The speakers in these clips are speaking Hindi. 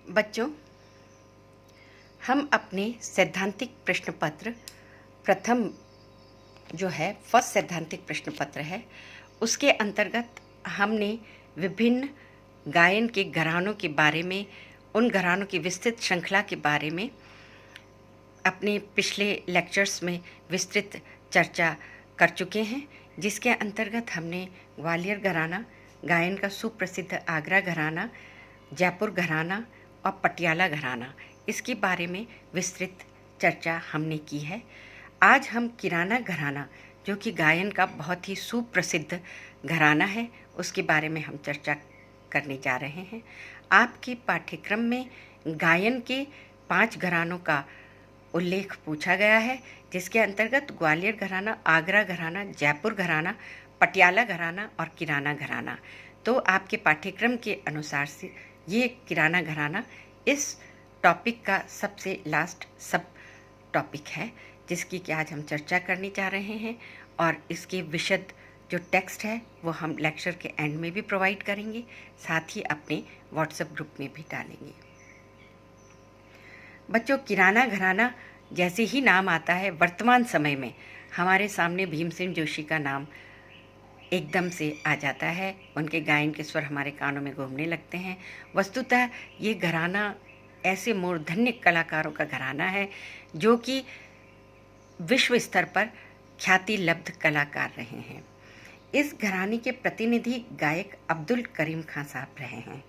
बच्चों, हम अपने सैद्धांतिक प्रश्न पत्र प्रथम जो है फर्स्ट सैद्धांतिक प्रश्न पत्र है, उसके अंतर्गत हमने विभिन्न गायन के घरानों के बारे में, उन घरानों की विस्तृत श्रृंखला के बारे में अपने पिछले लेक्चर्स में विस्तृत चर्चा कर चुके हैं, जिसके अंतर्गत हमने ग्वालियर घराना, गायन का सुप्रसिद्ध आगरा घराना, जयपुर घराना और पटियाला घराना, इसके बारे में विस्तृत चर्चा हमने की है। आज हम किराना घराना, जो कि गायन का बहुत ही सुप्रसिद्ध घराना है, उसके बारे में हम चर्चा करने जा रहे हैं। आपके पाठ्यक्रम में गायन के 5 घरानों का उल्लेख पूछा गया है, जिसके अंतर्गत ग्वालियर घराना, आगरा घराना, जयपुर घराना, पटियाला घराना और किराना घराना। तो आपके पाठ्यक्रम के अनुसार से ये किराना घराना इस टॉपिक का सबसे लास्ट सब टॉपिक है, जिसकी कि आज हम चर्चा करने जा रहे हैं। और इसके विशद जो टेक्स्ट है वो हम लेक्चर के एंड में भी प्रोवाइड करेंगे, साथ ही अपने व्हाट्सएप ग्रुप में भी डालेंगे। बच्चों, किराना घराना जैसे ही नाम आता है, वर्तमान समय में हमारे सामने भीमसेन जोशी का नाम एकदम से आ जाता है। उनके गायन के स्वर हमारे कानों में घूमने लगते हैं। वस्तुतः ये घराना ऐसे मूर्धन्य कलाकारों का घराना है जो कि विश्व स्तर पर ख्याति लब्ध कलाकार रहे हैं। इस घराने के प्रतिनिधि गायक अब्दुल करीम खां साहब रहे हैं,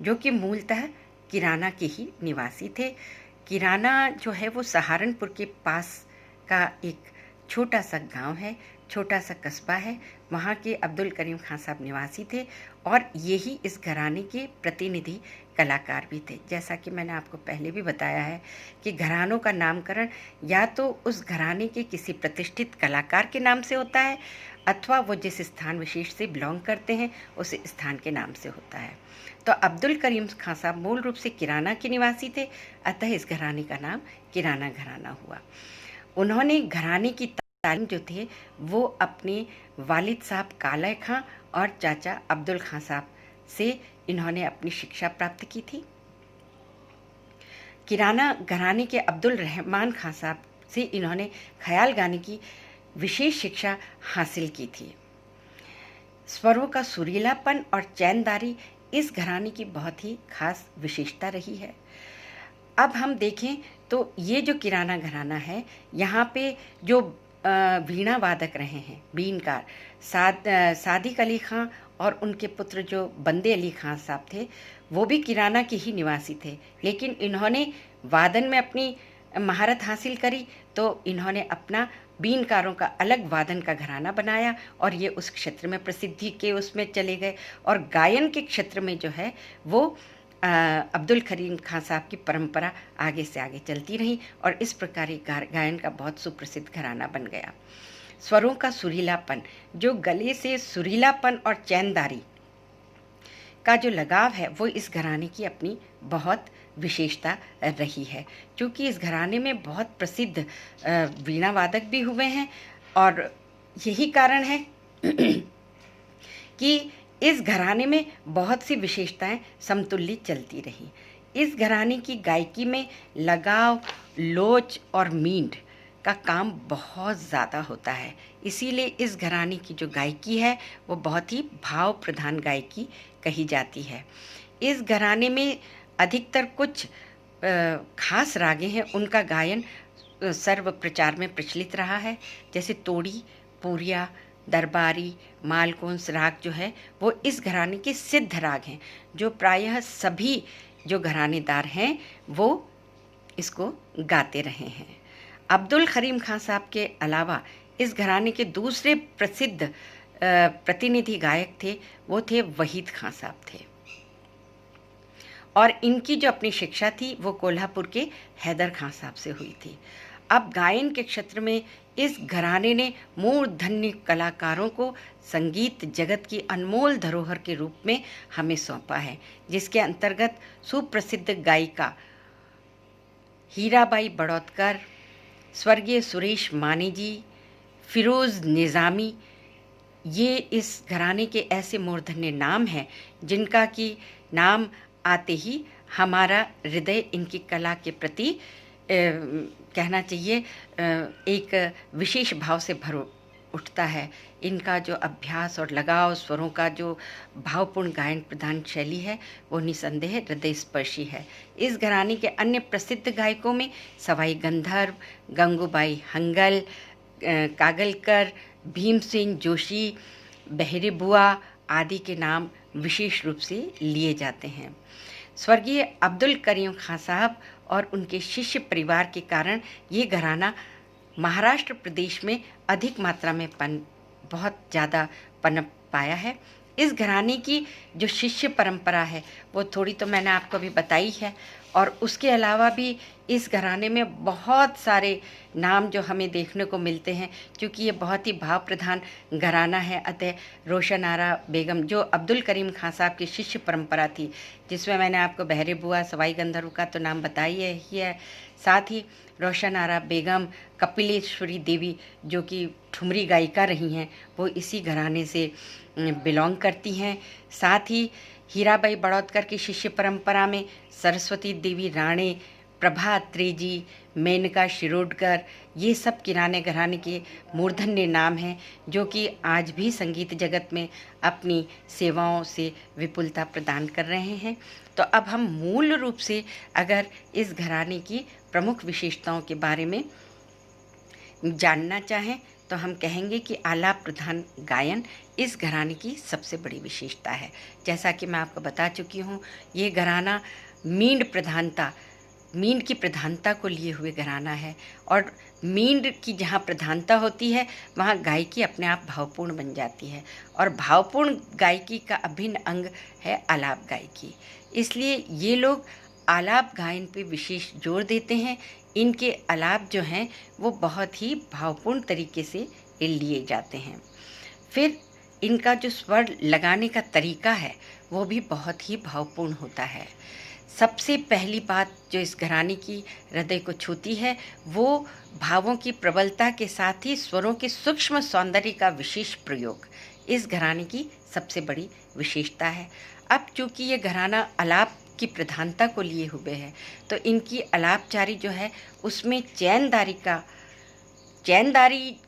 जो कि मूलतः किराना के ही निवासी थे। किराना जो है वो सहारनपुर के पास का एक छोटा सा गांव है, छोटा सा कस्बा है। वहाँ के अब्दुल करीम खां साहब निवासी थे और यही इस घराने के प्रतिनिधि कलाकार भी थे। जैसा कि मैंने आपको पहले भी बताया है कि घरानों का नामकरण या तो उस घराने के किसी प्रतिष्ठित कलाकार के नाम से होता है, अथवा वो जिस स्थान विशेष से बिलोंग करते हैं उस स्थान के नाम से होता है। तो अब्दुल करीम खां साहब मूल रूप से किराना के निवासी थे, अतः इस घराने का नाम किराना घराना हुआ। उन्होंने घराने की तालीम जो थे वो अपने वालिद साहब काला खां और चाचा अब्दुल खां साहब से इन्होंने अपनी शिक्षा प्राप्त की थी। किराना घराने के अब्दुल रहमान खां साहब से इन्होंने ख्याल गाने की विशेष शिक्षा हासिल की थी। स्वरों का सुरीलापन और चैनदारी इस घराने की बहुत ही खास विशेषता रही है। अब हम देखें तो ये जो किराना घराना है, यहाँ पे जो वीणा वादक रहे हैं, बीनकार सादिक अली खां और उनके पुत्र जो बंदे अली खां साहब थे, वो भी किराना के ही निवासी थे। लेकिन इन्होंने वादन में अपनी महारत हासिल करी, तो इन्होंने अपना बीनकारों का अलग वादन का घराना बनाया और ये उस क्षेत्र में प्रसिद्धि के उसमें चले गए। और गायन के क्षेत्र में जो है वो अब्दुल करीम खां साहब की परंपरा आगे से आगे चलती रही और इस प्रकार गायन का बहुत सुप्रसिद्ध घराना बन गया। स्वरों का सुरीलापन, जो गले से सुरीलापन और चैनदारी का जो लगाव है, वो इस घराने की अपनी बहुत विशेषता रही है। क्योंकि इस घराने में बहुत प्रसिद्ध वीणा वादक भी हुए हैं और यही कारण है कि इस घराने में बहुत सी विशेषताएं समतुल्य चलती रही। इस घराने की गायकी में लगाव, लोच और मींड का काम बहुत ज़्यादा होता है। इसीलिए इस घराने की जो गायकी है वो बहुत ही भाव प्रधान गायकी कही जाती है। इस घराने में अधिकतर कुछ खास रागें हैं, उनका गायन सर्व प्रचार में प्रचलित रहा है। जैसे तोड़ी, पूरिया, दरबारी, मालकोंस राग जो है वो इस घराने के सिद्ध राग हैं, जो प्रायः सभी जो घरानेदार हैं वो इसको गाते रहे हैं। अब्दुल करीम खां साहब के अलावा इस घराने के दूसरे प्रसिद्ध प्रतिनिधि गायक थे, वो थे वहीद खां साहब थे। और इनकी जो अपनी शिक्षा थी वो कोल्हापुर के हैदर खां साहब से हुई थी। अब गायन के क्षेत्र में इस घराने ने मूर्धन्य कलाकारों को संगीत जगत की अनमोल धरोहर के रूप में हमें सौंपा है, जिसके अंतर्गत सुप्रसिद्ध गायिका हीराबाई बड़ौतकर, स्वर्गीय सुरेश माने जी, फिरोज़ निज़ामी, ये इस घराने के ऐसे मूर्धन्य नाम हैं जिनका कि नाम आते ही हमारा हृदय इनकी कला के प्रति कहना चाहिए एक विशेष भाव से भर उठता है। इनका जो अभ्यास और लगाव, स्वरों का जो भावपूर्ण गायन प्रधान शैली है वो निसंदेह हृदय स्पर्शी है। इस घराने के अन्य प्रसिद्ध गायकों में सवाई गंधर्व, गंगूबाई हंगल, कागलकर, भीमसेन जोशी, बहरे बुआ आदि के नाम विशेष रूप से लिए जाते हैं। स्वर्गीय अब्दुल करीम खां साहब और उनके शिष्य परिवार के कारण ये घराना महाराष्ट्र प्रदेश में अधिक मात्रा में बहुत ज़्यादा पनप पाया है। इस घराने की जो शिष्य परंपरा है वो थोड़ी तो मैंने आपको अभी बताई है, और उसके अलावा भी इस घराने में बहुत सारे नाम जो हमें देखने को मिलते हैं। क्योंकि ये बहुत ही भाव प्रधान घराना है, अतः रोशन आरा बेगम जो अब्दुल करीम खां साहब की शिष्य परंपरा थी, जिसमें मैंने आपको बहरे बुआ, सवाई गंधर्व का तो नाम बताया ही है, साथ ही रोशन आरा बेगम, कपिलेश्वरी देवी जो कि ठुमरी गायिका रही हैं, वो इसी घराने से बिलोंग करती हैं। साथ ही हीराबाई बड़ौदकर की शिष्य परंपरा में सरस्वती देवी राणे, प्रभा अत्रेजी, मेनका शिरोडकर, ये सब किराने घराने के मूर्धन्य नाम हैं जो कि आज भी संगीत जगत में अपनी सेवाओं से विपुलता प्रदान कर रहे हैं। तो अब हम मूल रूप से अगर इस घराने की प्रमुख विशेषताओं के बारे में जानना चाहें तो हम कहेंगे कि आलाप प्रधान गायन इस घराने की सबसे बड़ी विशेषता है। जैसा कि मैं आपको बता चुकी हूँ, ये घराना मींड की प्रधानता को लिए हुए घराना है, और मींड की जहाँ प्रधानता होती है वहाँ गायकी अपने आप भावपूर्ण बन जाती है, और भावपूर्ण गायकी का अभिन्न अंग है आलाप गायकी। इसलिए ये लोग आलाप गायन पे विशेष जोर देते हैं। इनके आलाप जो हैं वो बहुत ही भावपूर्ण तरीके से लिए जाते हैं। फिर इनका जो स्वर लगाने का तरीका है वो भी बहुत ही भावपूर्ण होता है। सबसे पहली बात जो इस घराने की हृदय को छूती है वो भावों की प्रबलता के साथ ही स्वरों के सूक्ष्म सौंदर्य का विशेष प्रयोग इस घराने की सबसे बड़ी विशेषता है। अब चूँकि ये घराना आलाप की प्रधानता को लिए हुए है तो इनकी आलापचारी जो है उसमें चैनदारी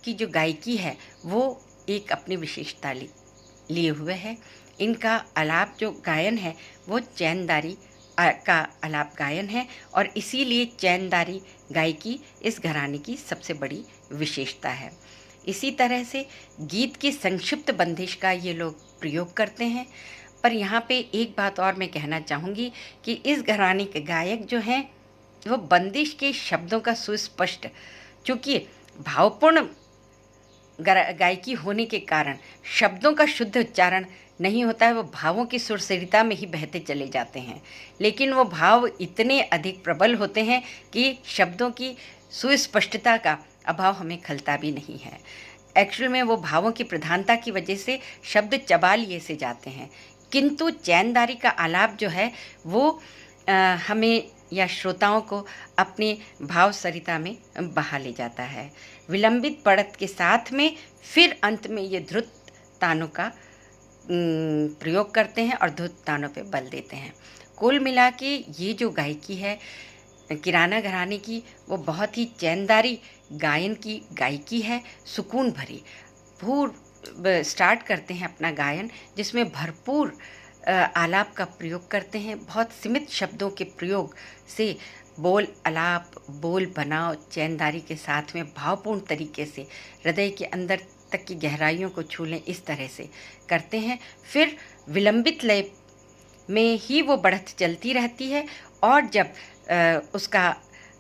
की जो गायकी है वो एक अपनी विशेषता लिए हुए है। इनका आलाप जो गायन है वो चैनदारी का आलाप गायन है, और इसीलिए चैनदारी गायकी इस घराने की सबसे बड़ी विशेषता है। इसी तरह से गीत की संक्षिप्त बंदिश का ये लोग प्रयोग करते हैं। पर यहाँ पे एक बात और मैं कहना चाहूँगी कि इस घराने के गायक जो हैं वो बंदिश के शब्दों का सुस्पष्ट, चूँकि भावपूर्ण गायकी होने के कारण शब्दों का शुद्ध उच्चारण नहीं होता है, वो भावों की सुरसरिता में ही बहते चले जाते हैं, लेकिन वो भाव इतने अधिक प्रबल होते हैं कि शब्दों की सुस्पष्टता का अभाव हमें खलता भी नहीं है। एक्चुअल में वो भावों की प्रधानता की वजह से शब्द चबा लिए से जाते हैं, किंतु चैनदारी का आलाप जो है वो हमें या श्रोताओं को अपने भाव सरिता में बहा ले जाता है। विलंबित बढ़त के साथ में फिर अंत में ये ध्रुत तानों का प्रयोग करते हैं और ध्रुत तानों पे बल देते हैं। कुल मिला के ये जो गायकी है किराना घराने की वो बहुत ही चैनदारी गायन की गायकी है, सुकून भरी। स्टार्ट करते हैं अपना गायन जिसमें भरपूर आलाप का प्रयोग करते हैं। बहुत सीमित शब्दों के प्रयोग से बोल आलाप, बोल बनाव चैनदारी के साथ में भावपूर्ण तरीके से हृदय के अंदर तक की गहराइयों को छू लें, इस तरह से करते हैं। फिर विलंबित लय में ही वो बढ़त चलती रहती है, और जब उसका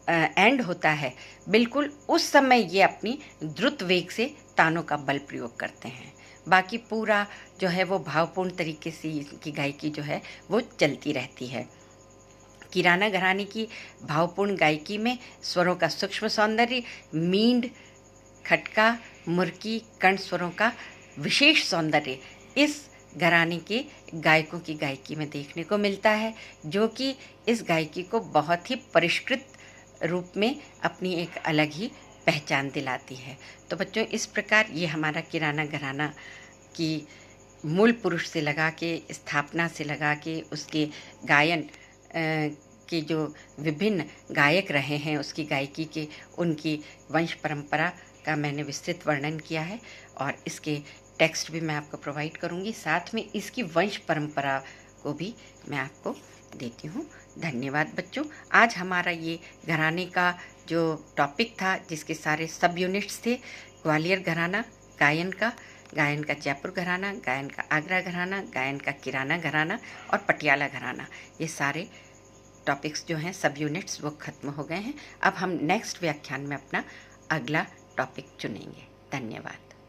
एंड होता है बिल्कुल उस समय ये अपनी द्रुत वेग से तानों का बल प्रयोग करते हैं। बाकी पूरा जो है वो भावपूर्ण तरीके से की गायकी जो है वो चलती रहती है। किराना घराने की भावपूर्ण गायकी में स्वरों का सूक्ष्म सौंदर्य, मींड, खटका, मुर्की, कंठ स्वरों का विशेष सौंदर्य इस घराने के गायकों की गायकी में देखने को मिलता है, जो कि इस गायकी को बहुत ही परिष्कृत रूप में अपनी एक अलग ही पहचान दिलाती है। तो बच्चों, इस प्रकार ये हमारा किराना घराना की मूल पुरुष से लगा के, स्थापना से लगा के, उसके गायन के जो विभिन्न गायक रहे हैं उसकी गायकी के, उनकी वंश परंपरा का मैंने विस्तृत वर्णन किया है और इसके टेक्स्ट भी मैं आपको प्रोवाइड करूंगी। साथ में इसकी वंश परंपरा को भी मैं आपको देती हूँ। धन्यवाद बच्चों। आज हमारा ये घराने का जो टॉपिक था, जिसके सारे सब यूनिट्स थे, ग्वालियर घराना, गायन का जयपुर घराना, गायन का आगरा घराना, गायन का किराना घराना और पटियाला घराना, ये सारे टॉपिक्स जो हैं सब यूनिट्स वो ख़त्म हो गए हैं। अब हम नेक्स्ट व्याख्यान में अपना अगला टॉपिक चुनेंगे। धन्यवाद।